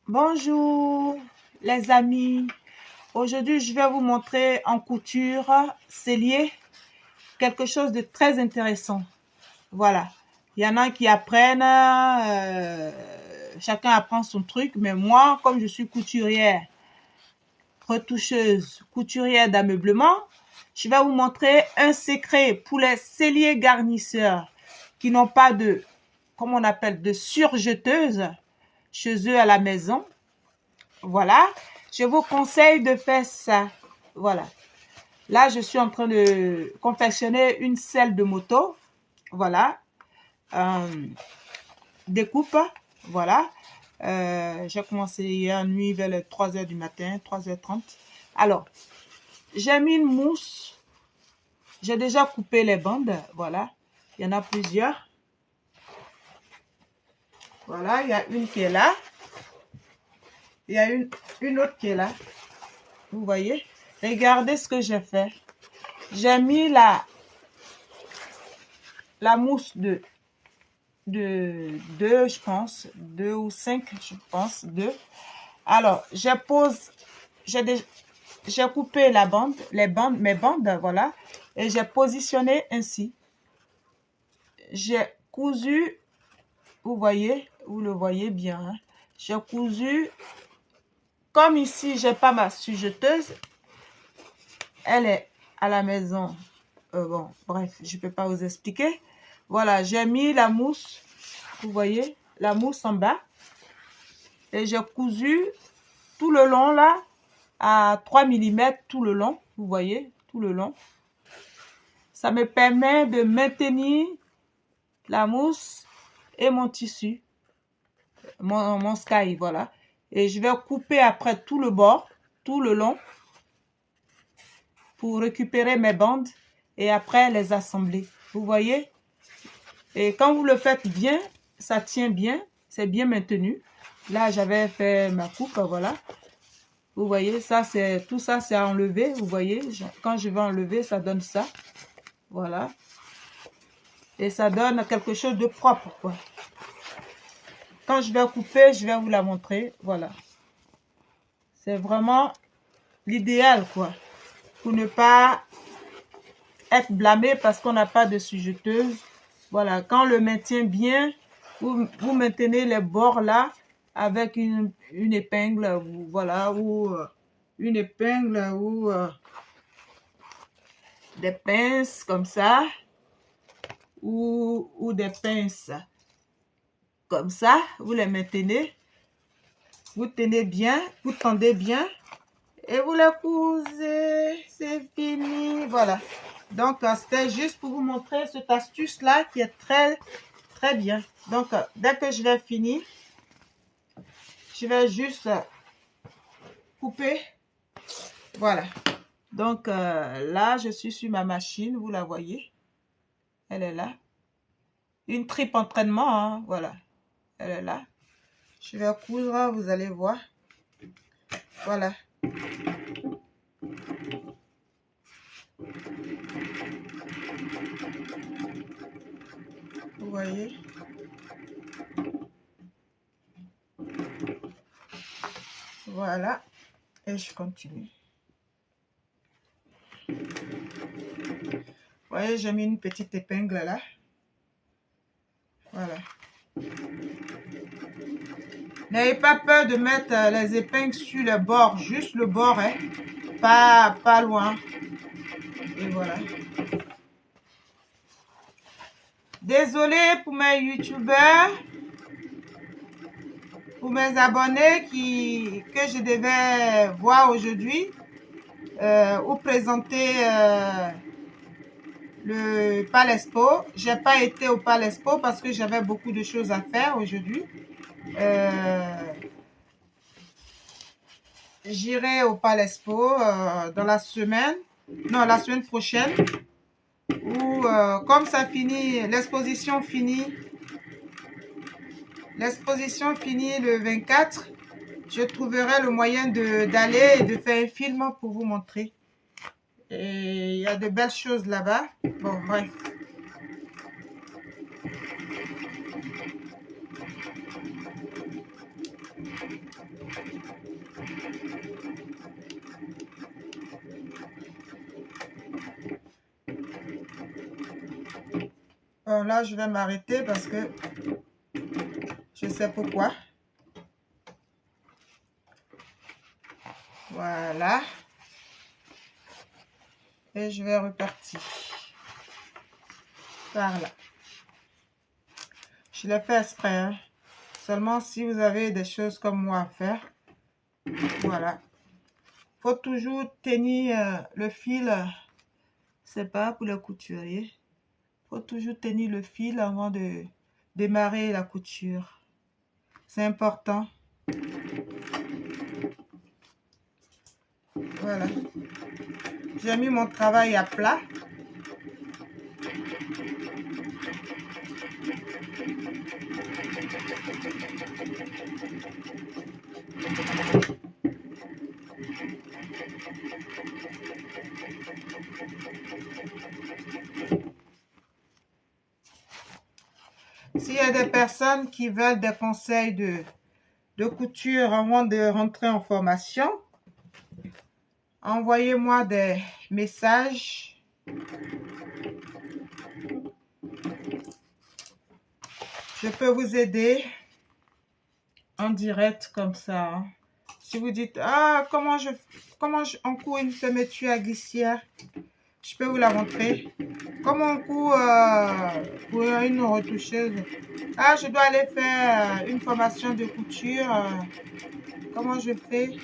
Bonjour les amis, aujourd'hui je vais vous montrer en couture cellier quelque chose de très intéressant. Voilà, il y en a qui apprennent, chacun apprend son truc, mais moi comme je suis couturière, retoucheuse, couturière d'ameublement, je vais vous montrer un secret pour les celliers garnisseurs qui n'ont pas de, comme on appelle, de surjeteuse chez eux à la maison. Voilà, je vous conseille de faire ça. Voilà. Là, je suis en train de confectionner une selle de moto. Voilà. Découpe. Voilà. J'ai commencé hier nuit vers les 3h du matin, 3h30. Alors, j'ai mis une mousse. J'ai déjà coupé les bandes. Voilà. Il y en a plusieurs. Voilà, il y a une qui est là. Il y a une autre qui est là. Vous voyez? Regardez ce que j'ai fait. J'ai mis la mousse de 2, je pense, 2 ou 5, je pense, 2. Alors, j'ai coupé la bande, mes bandes, voilà, et j'ai positionné ainsi. J'ai cousu, vous le voyez bien, hein? J'ai cousu, comme ici, j'ai pas ma sujeteuse, elle est à la maison. Bon, bref, je peux pas vous expliquer. Voilà, j'ai mis la mousse, vous voyez, la mousse en bas. Et j'ai cousu tout le long là, à 3 mm tout le long, vous voyez, tout le long. Ça me permet de maintenir la mousse et mon tissu, mon sky, voilà. Et je vais couper après tout le bord, tout le long, pour récupérer mes bandes et après les assembler. Vous voyez? Et quand vous le faites bien, ça tient bien, c'est bien maintenu. Là, j'avais fait ma coupe, voilà. Vous voyez, ça c'est tout ça, c'est à enlever. Vous voyez, quand je vais enlever, ça donne ça. Voilà. Et ça donne quelque chose de propre, quoi. Quand je vais couper, je vais vous la montrer. Voilà. C'est vraiment l'idéal, quoi. Pour ne pas être blâmé parce qu'on n'a pas de sujeteuse. Voilà. Quand on le maintient bien, vous maintenez les bords là avec une épingle, ou, voilà, ou une épingle, ou des pinces comme ça, ou des pinces comme ça, vous les maintenez, vous tenez bien, vous tendez bien et vous les cousez, c'est fini. Voilà, donc c'était juste pour vous montrer cette astuce là qui est très très bien. Donc dès que je vais finir, je vais juste couper. Voilà, donc là je suis sur ma machine, vous la voyez, elle est là, une tripe entraînement, hein, voilà, elle est là. Je vais coudre, vous allez voir. Voilà. Vous voyez? Voilà. Et je continue. Vous voyez, j'ai mis une petite épingle là. Voilà. N'ayez pas peur de mettre les épingles sur le bord, juste le bord, hein. Pas loin. Et voilà. Désolée pour mes youtubeurs, pour mes abonnés que je devais voir aujourd'hui ou présenter le Palespo. J'ai pas été au Palespo parce que j'avais beaucoup de choses à faire aujourd'hui. J'irai au Palespo dans la semaine prochaine, où comme ça finit, l'exposition finit le 24, je trouverai le moyen d'aller et de faire un film pour vous montrer. Et il y a de belles choses là-bas. Bon, bref. Alors là, je vais m'arrêter parce que je sais pourquoi. Voilà. Et je vais repartir par là. Je l'ai fait exprès, hein. Seulement si vous avez des choses comme moi à faire, voilà. Faut toujours tenir le fil, c'est pas pour le couturier. Faut toujours tenir le fil avant de démarrer la couture. C'est important. Voilà. J'ai mis mon travail à plat. S'il y a des personnes qui veulent des conseils de couture avant de rentrer en formation, envoyez-moi des messages. Je peux vous aider en direct comme ça, hein. Si vous dites, ah, comment on coud une fermeture à glissière, je peux vous la montrer. Comment on coud pour une retoucheuse. Ah, je dois aller faire une formation de couture. Comment je fais?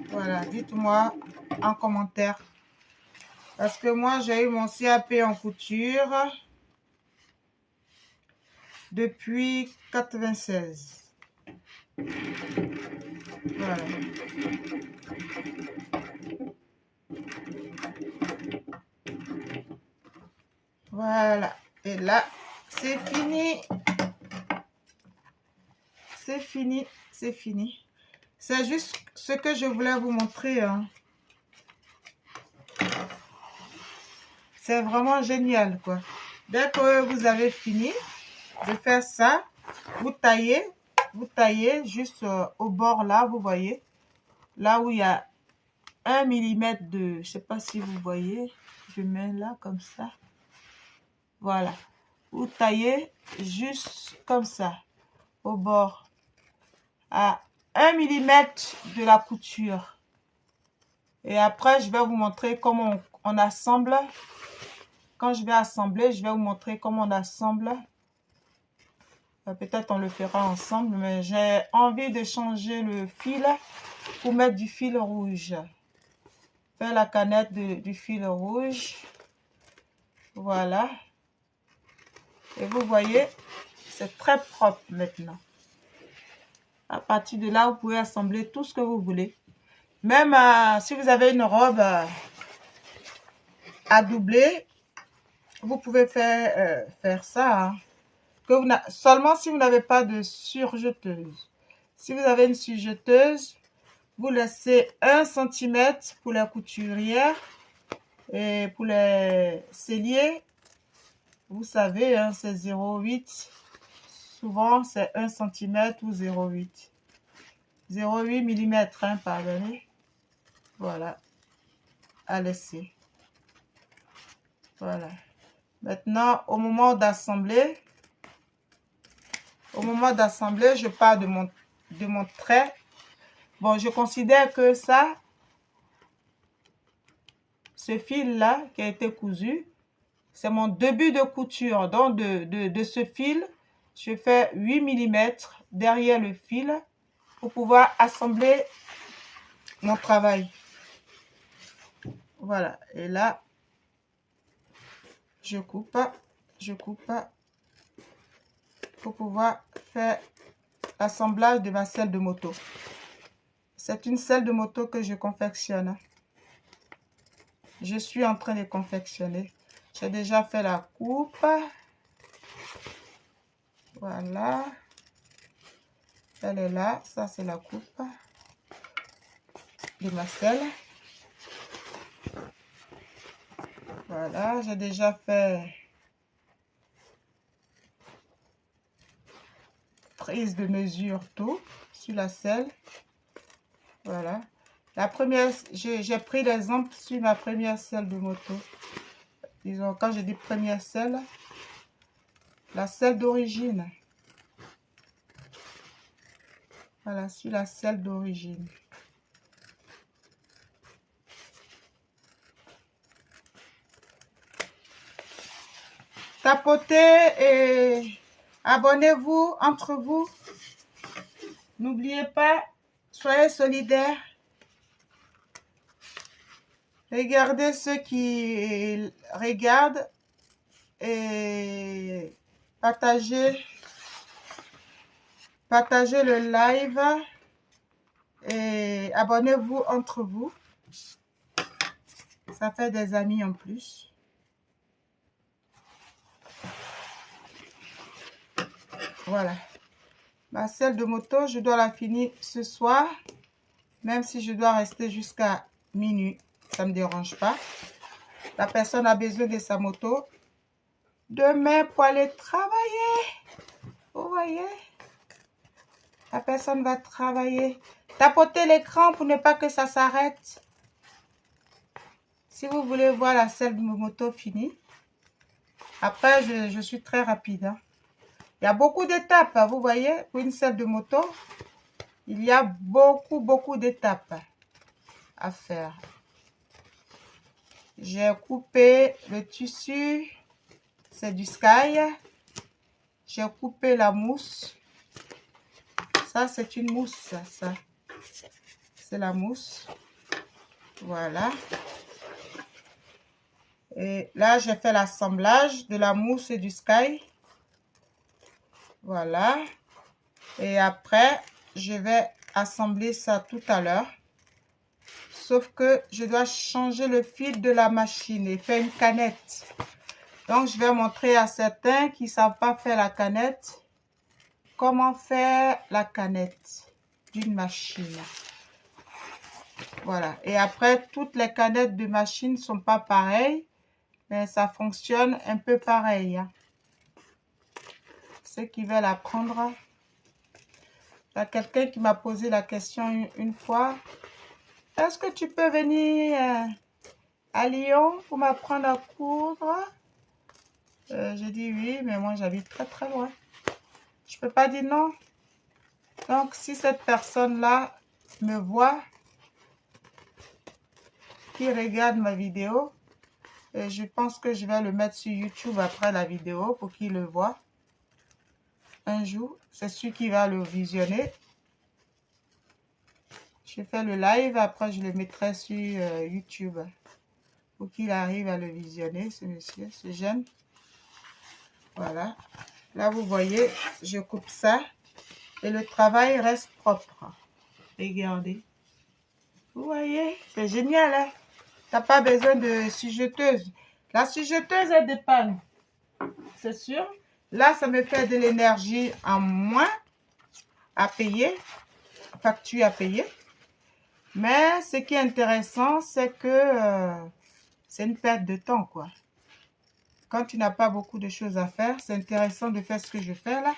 Voilà, dites-moi en commentaire. Parce que moi, j'ai eu mon CAP en couture depuis 96. Voilà. Voilà. Et là, c'est fini. C'est fini. C'est fini. C'est juste ce que je voulais vous montrer, hein. C'est vraiment génial, quoi. Dès que vous avez fini de faire ça, vous taillez juste au bord là, vous voyez, là où il y a 1 millimètre de, je sais pas si vous voyez, je mets là comme ça. Voilà. Vous taillez juste comme ça, au bord, à 1 millimètre de la couture. Et après, je vais vous montrer comment on assemble. Quand je vais assembler, je vais vous montrer comment on assemble. Peut-être on le fera ensemble, mais j'ai envie de changer le fil pour mettre du fil rouge. Faire la canette du fil rouge. Voilà. Et vous voyez, c'est très propre maintenant. À partir de là, vous pouvez assembler tout ce que vous voulez. Même si vous avez une robe à doubler, vous pouvez faire ça, hein. Seulement si vous n'avez pas de surjeteuse. Si vous avez une surjeteuse, vous laissez 1 cm pour la couturière. Et pour les celliers, vous savez, hein, c'est 0,8. Souvent, c'est 1 cm ou 0,8. 0,8 mm, hein, pardonnez. Voilà. À laisser. Voilà. Maintenant, au moment d'assembler, je pars de mon trait. Bon, je considère que ça, ce fil-là qui a été cousu, c'est mon début de couture. Donc, de ce fil, je fais 8 mm derrière le fil pour pouvoir assembler mon travail. Voilà. Et là, je coupe pour pouvoir faire l'assemblage de ma selle de moto. C'est une selle de moto que je confectionne. Je suis en train de confectionner. J'ai déjà fait la coupe. Voilà. Elle est là. Ça, c'est la coupe de ma selle. Voilà. J'ai déjà fait prise de mesure, tout, sur la selle. Voilà. La première, j'ai pris l'exemple sur ma première selle de moto. Disons, quand je dis première selle, la selle d'origine. Voilà, sur la selle d'origine. Tapotez et abonnez-vous entre vous. N'oubliez pas, soyez solidaires. Regardez ceux qui regardent et partagez le live et abonnez-vous entre vous. Ça fait des amis en plus. Voilà. Ma selle de moto, je dois la finir ce soir. Même si je dois rester jusqu'à minuit. Ça ne me dérange pas. La personne a besoin de sa moto demain pour aller travailler. Vous voyez? La personne va travailler. Tapotez l'écran pour ne pas que ça s'arrête. Si vous voulez voir la selle de moto finie. Après, je suis très rapide. Hein. Il y a beaucoup d'étapes, vous voyez, pour une selle de moto. Il y a beaucoup d'étapes à faire. J'ai coupé le tissu, c'est du Sky. J'ai coupé la mousse. Ça, c'est une mousse, ça. C'est la mousse. Voilà. Et là, j'ai fait l'assemblage de la mousse et du Sky. Voilà. Et après, je vais assembler ça tout à l'heure. Sauf que je dois changer le fil de la machine et faire une canette. Donc, je vais montrer à certains qui ne savent pas faire la canette, comment faire la canette d'une machine. Voilà. Et après, toutes les canettes de machine ne sont pas pareilles, mais ça fonctionne un peu pareil. Hein. Ceux qui veulent apprendre. Il y a quelqu'un qui m'a posé la question une fois. Est-ce que tu peux venir à Lyon pour m'apprendre à coudre? J'ai dit oui, mais moi j'habite très loin. Je ne peux pas dire non. Donc, si cette personne-là me voit, qui regarde ma vidéo, je pense que je vais le mettre sur YouTube après la vidéo pour qu'il le voit. Un jour, c'est celui qui va le visionner. Je fais le live, après je le mettrai sur YouTube pour qu'il arrive à le visionner, ce monsieur, ce jeune. Voilà. Là, vous voyez, je coupe ça et le travail reste propre. Regardez. Vous voyez, c'est génial, hein? Tu n'as pas besoin de sujeteuse. La sujeteuse, elle dépanne, c'est sûr. Là, ça me fait de l'énergie en moins à payer, facture à payer. Mais ce qui est intéressant, c'est que c'est une perte de temps, quoi. Quand tu n'as pas beaucoup de choses à faire, c'est intéressant de faire ce que je fais là.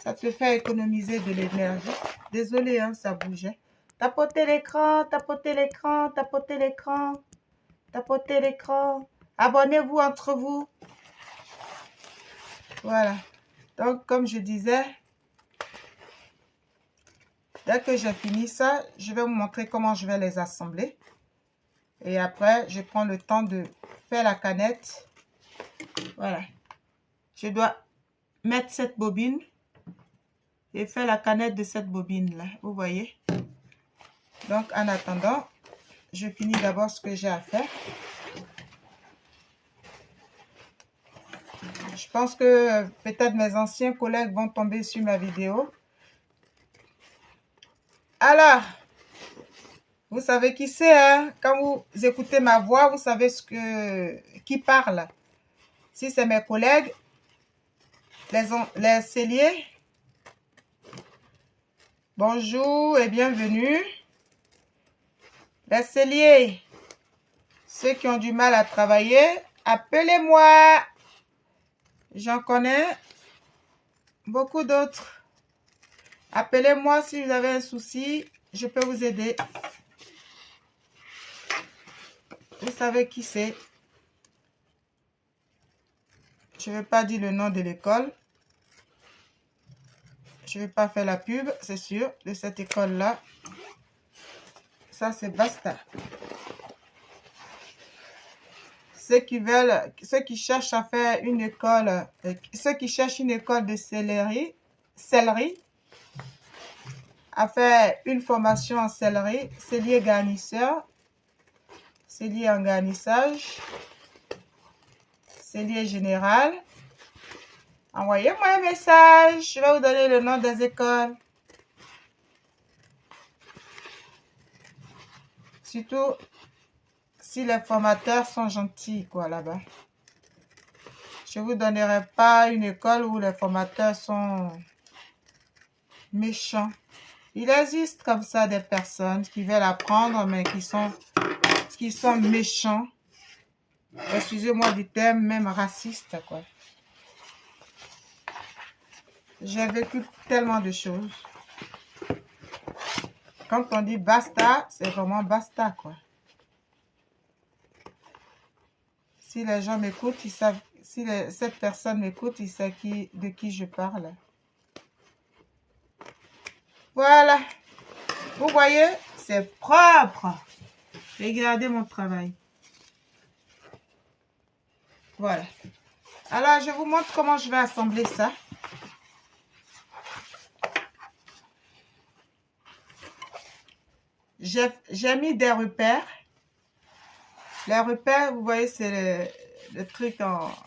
Ça te fait économiser de l'énergie. Désolée, hein, ça bougeait. Tapotez l'écran, tapotez l'écran, tapotez l'écran, tapotez l'écran. Abonnez-vous entre vous. Voilà. Donc, comme je disais, dès que j'ai fini ça, je vais vous montrer comment je vais les assembler. Et après, je prends le temps de faire la canette. Voilà. Je dois mettre cette bobine et faire la canette de cette bobine-là. Vous voyez? Donc, en attendant, je finis d'abord ce que j'ai à faire. Je pense que peut-être mes anciens collègues vont tomber sur ma vidéo. Alors, vous savez qui c'est, hein? Quand vous écoutez ma voix, vous savez qui parle. Si c'est mes collègues, les selliers, bonjour et bienvenue. Les selliers, ceux qui ont du mal à travailler, appelez-moi. J'en connais beaucoup d'autres. Appelez-moi si vous avez un souci. Je peux vous aider. Vous savez qui c'est. Je ne vais pas dire le nom de l'école. Je ne vais pas faire la pub, c'est sûr, de cette école-là. Ça, c'est Basta. Ceux qui cherchent à faire une école, ceux qui cherchent une école de sellerie, à faire une formation en sellerie, cellier garnisseur, cellier en garnissage, cellier général. Envoyez-moi un message, je vais vous donner le nom des écoles. Surtout si les formateurs sont gentils, quoi, là-bas. Je ne vous donnerai pas une école où les formateurs sont méchants. Il existe comme ça des personnes qui veulent apprendre, mais qui sont méchants. Excusez-moi du terme, même raciste, quoi. J'ai vécu tellement de choses. Quand on dit basta, c'est vraiment basta, quoi. Si les gens m'écoutent, ils savent, si cette personne m'écoute, il sait de qui je parle. Voilà. Vous voyez, c'est propre. Regardez mon travail. Voilà. Alors, je vous montre comment je vais assembler ça. J'ai mis des repères. Les repères, vous voyez, c'est le truc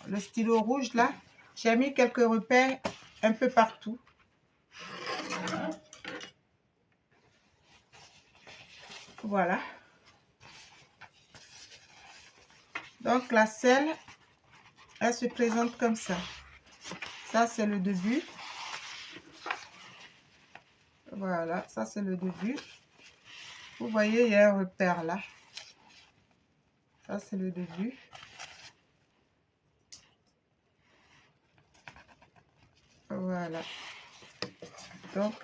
le stylo rouge là. J'ai mis quelques repères un peu partout. Voilà. Donc la selle, elle se présente comme ça. Ça, c'est le début. Voilà, ça, c'est le début. Vous voyez, il y a un repère là. Ça, c'est le début. Voilà. Donc,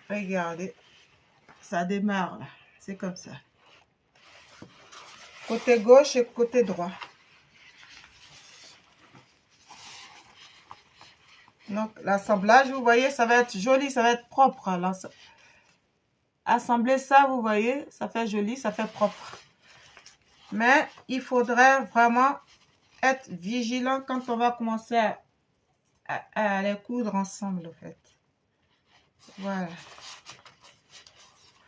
regardez. Ça démarre là. C'est comme ça. Côté gauche et côté droit. Donc, l'assemblage, vous voyez, ça va être joli, ça va être propre. Assembler ça, vous voyez, ça fait joli, ça fait propre. Mais il faudrait vraiment être vigilant quand on va commencer à les coudre ensemble, en fait. Voilà. Il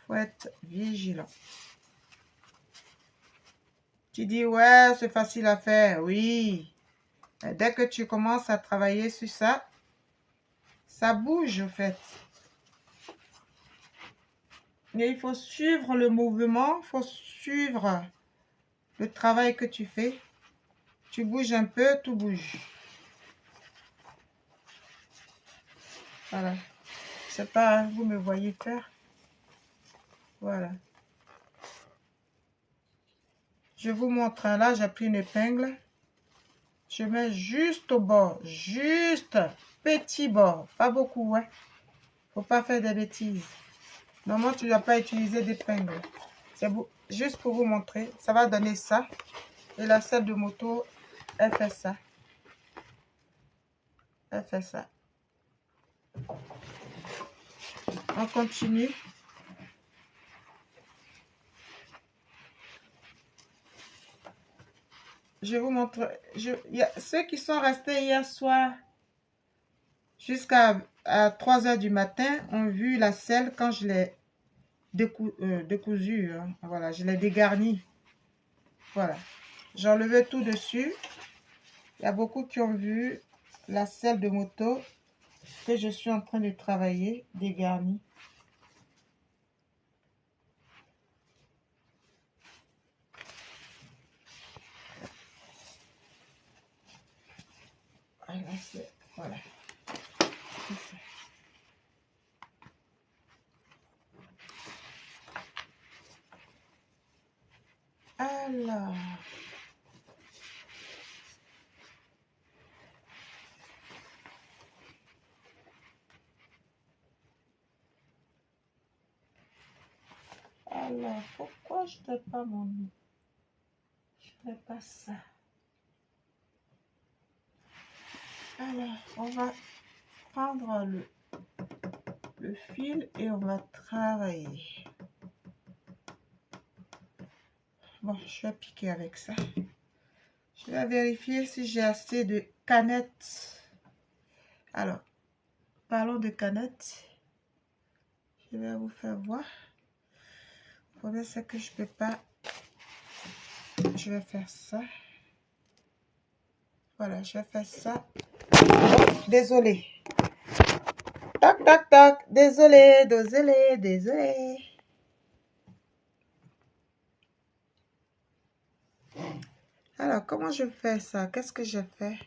faut être vigilant. Tu dis, ouais, c'est facile à faire. Oui. Mais dès que tu commences à travailler sur ça, ça bouge, en fait. Mais il faut suivre le mouvement, il faut suivre le travail que tu fais. Tu bouges un peu, tout bouge. Voilà. Je sais pas, vous me voyez faire. Voilà. Je vous montre là, j'ai pris une épingle. Je mets juste au bord, juste petit bord, pas beaucoup, hein. Faut pas faire des bêtises. Normalement, tu ne dois pas utiliser d'épingle. C'est juste pour vous montrer. Ça va donner ça. Et la selle de moto, elle fait ça. Elle fait ça. On continue. Je vous montre. Ceux qui sont restés hier soir jusqu'à 3 h du matin ont vu la selle quand je l'ai décousue. Hein. Voilà, je l'ai dégarnie. Voilà. J'ai enlevé tout dessus. Il y a beaucoup qui ont vu la selle de moto que je suis en train de travailler, dégarnie. Voilà. Alors, Alors, pourquoi je n'ai pas mon... Je n'ai pas ça. Alors, on va prendre le fil et on va travailler. Bon, je vais piquer avec ça. Je vais vérifier si j'ai assez de canettes. Alors, parlons de canettes. Je vais vous faire voir. Le problème, c'est que je ne peux pas. Je vais faire ça. Voilà, je vais faire ça. Oh, désolé. Tac, tac, tac. Désolé, désolé, désolé. Alors, comment je fais ça? Qu'est-ce que je fais?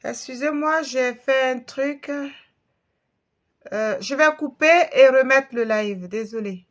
Excusez-moi, j'ai fait un truc. Je vais couper et remettre le live. Désolé.